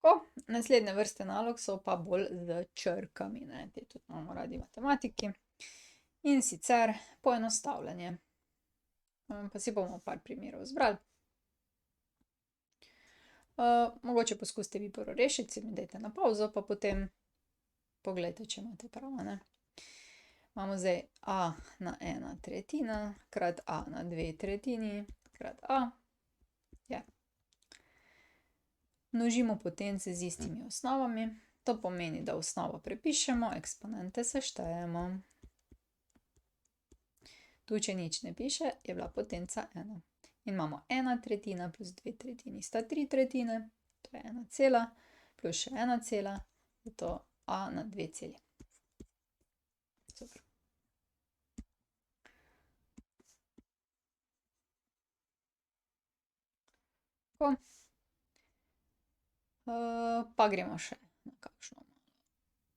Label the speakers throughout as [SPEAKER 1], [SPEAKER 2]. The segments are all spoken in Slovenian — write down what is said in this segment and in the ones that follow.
[SPEAKER 1] Tako, naslednje vrste nalog so pa bolj z črkami, ne, te tudi imamo radi matematiki. In sicer poenostavljanje. Pa si bomo par primerov izbrali. Mogoče poskusite vi prvo rešiti, si mi dajte na pavzo, pa potem poglejte, če imate prav, a ne. Imamo zdaj a na 1/3 krat a na 2/3 krat a je. Množimo potence z istimi osnovami. To pomeni, da osnovo prepišemo, eksponente seštejemo. Tu, če nič ne piše, je bila potenca 1. In imamo 1/3 plus 2/3 sta 3/3, to je 1 cela, plus še 1 cela, je to a na 2 celi. Super. Tako. Pa gremo še na kakšno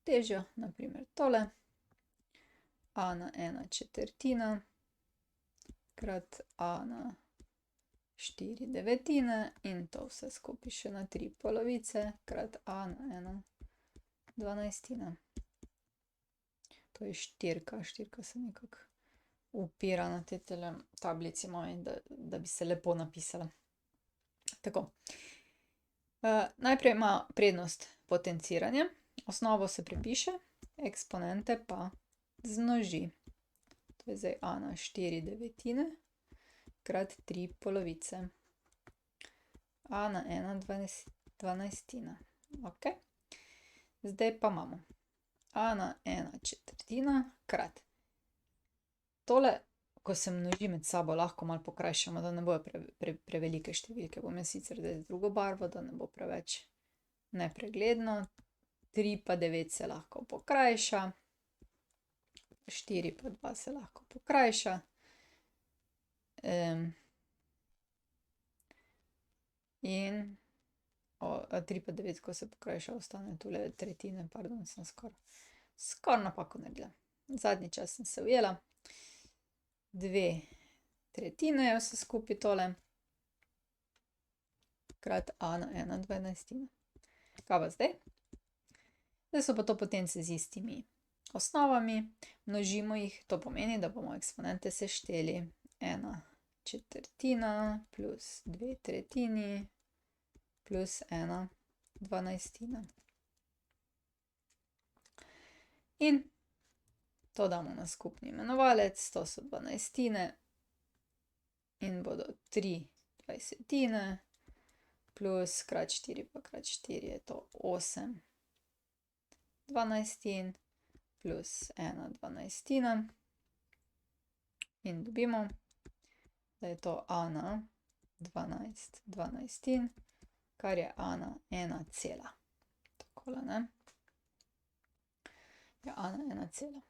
[SPEAKER 1] težjo, na primer tole. A na 1/4 krat a na 4/9 in to vse skupaj še na 3 polovice krat a na 1/12. To je štirka, štirka se nekako upira na tej tablici moji, da bi se lepo napisala. Tako. Najprej ima prednost potenciranje, osnovo se prepiše, eksponente pa zmnoži. To je zdaj a na 4/9 krat 3 polovice. A na 1/12. Ok. Zdaj pa imamo a na 1/4 krat. Tole, ko se množi med sabo, lahko malo pokrajšamo, da ne bojo prevelike številke. Bom jaz sicer zdaj z drugo barvo, da ne bo preveč nepregledno. 3 pa 9 se lahko pokrajša. 4 pa 2 se lahko pokrajša. In 3 pa 9, ko se pokrajša, ostane tule tretjine, pardon, sem skoraj napako naredila. Zadnji čas sem se ujela. 2/3 je vse skupaj tole. Krat a na 1/12. Kaj pa zdaj? Zdaj so pa to potence z istimi osnovami, množimo jih, to pomeni, da bomo eksponente sešteli. 1/4 plus 2/3 plus 1/12. In to damo na skupni imenovalec, to so 12 in bodo 3/20 plus krat 4 pa krat 4 je to 8/12 plus 1/12. In dobimo, da je to a na 12/12, kar je a na 1 cela. Takole, ne. Je a na 1 cela.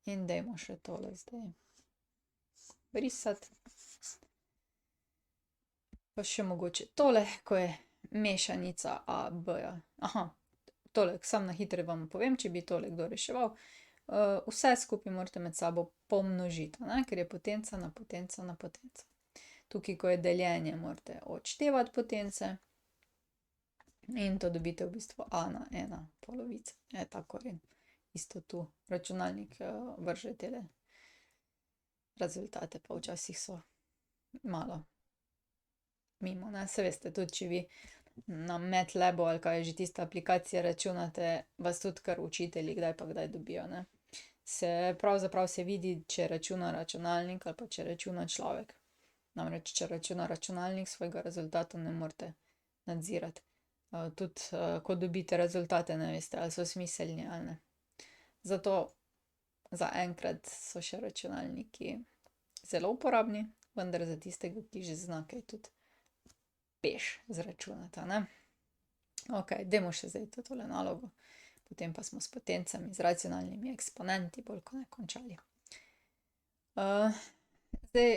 [SPEAKER 1] In dajmo še tole zdaj brisati. Pa še mogoče tole, ko je mešanica a, b-ja. Tole, samo na hitro vam povem, če bi tole kdo reševal. Vse skupaj morate med sabo pomnožiti, ne, ker je potenca na potenco na potenco. Tukaj, ko je deljenje, morate odštevati potence. In to dobite v bistvu a na 1/2. Je ta koren. Isto tu računalnik vrže tele rezultate, pa včasih so malo mimo, ne. Saj veste, tudi če vi na MATLABu ali kaj je že tista aplikacija računate, vas tudi kar učitelji kdaj pa kdaj dobijo, ne. Pravzaprav se vidi, če računa računalnik ali pa če računa človek. Namreč, če računa računalnik, svojega rezultata ne morete nadzirati. Tudi, ko dobite rezultate, ne veste, ali so smiselni ali ne. Zato zaenkrat so še računalniki zelo uporabni, vendar za tistega, ki že zna kaj tudi peš izračunati, a ne. Okej, dajmo še zdaj tole nalogo, potem pa smo s potencami, z racionalnimi eksponenti bolj kot ne končali. Zdaj,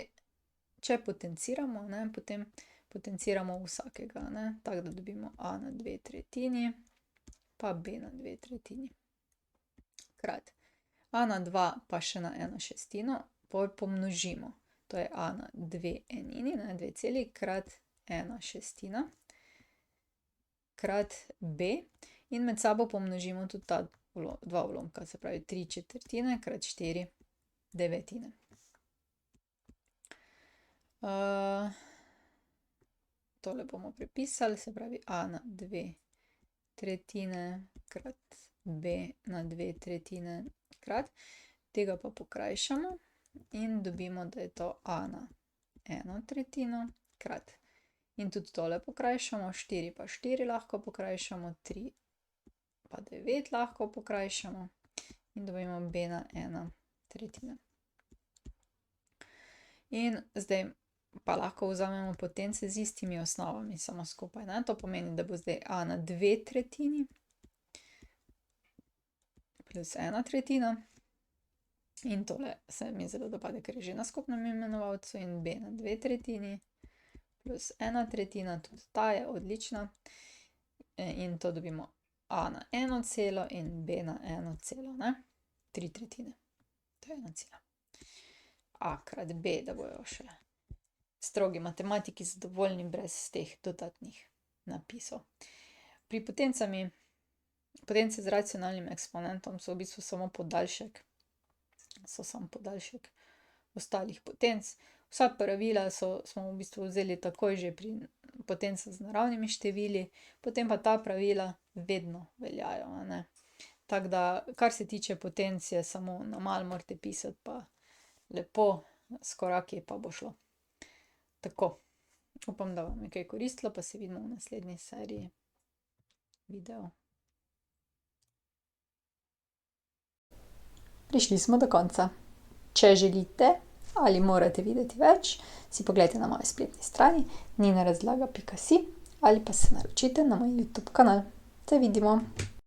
[SPEAKER 1] če potenciramo, ne, potem potenciramo vsakega, ne, tako da dobimo a na 2/3 pa b na 2/3. Krat a na 2 pa še na 1/6, pol pomnožimo. to je a na 2 enini, 2 celi, krat 1/6 krat b. In med sabo pomnožimo tudi ta dva ulomka, se pravi 3/4 krat 4/9. Tole bomo prepisali, se pravi a na 2/3 krat b na 2/3 krat. Tega pa pokrajšamo in dobimo, da je to a na 1/3 krat. In tudi tole pokrajšamo, 4 pa 4 lahko pokrajšamo, 3 pa 9 lahko pokrajšamo in dobimo b na 1/3. In zdaj pa lahko vzamemo potence z istimi osnovami samo skupaj, ne. To pomeni, da bo zdaj a na 2/3 plus 1/3 in tole se mi zelo dopade, ker je že na skupnem imenovalcu, in b na 2/3 plus 1/3, tudi ta je odlična. In to dobimo a na 1 celo in b na 1 celo, ne. 3/3, to je 1 cela. A krat b, da bojo še strogi matematiki zadovoljni brez teh dodatnih napisov. Pri potence z racionalnim eksponentom so v bistvu samo podaljšek ostalih potenc. Vsa pravila smo v bistvu vzeli takoj že pri potencah z naravnimi števili, potem pa ta pravila vedno veljajo, a ne. Tako da, kar se tiče potenc, je samo na malo morate pisati pa lepo s koraki pa bo šlo. Tako, upam, da vam je kaj koristilo, pa se vidimo v naslednji seriji videov. Prišli smo do konca. Če želite ali morate videti več, si poglejte na moji spletni strani ninarazlaga.si ali pa se naročite na moj YouTube kanal. Se vidimo!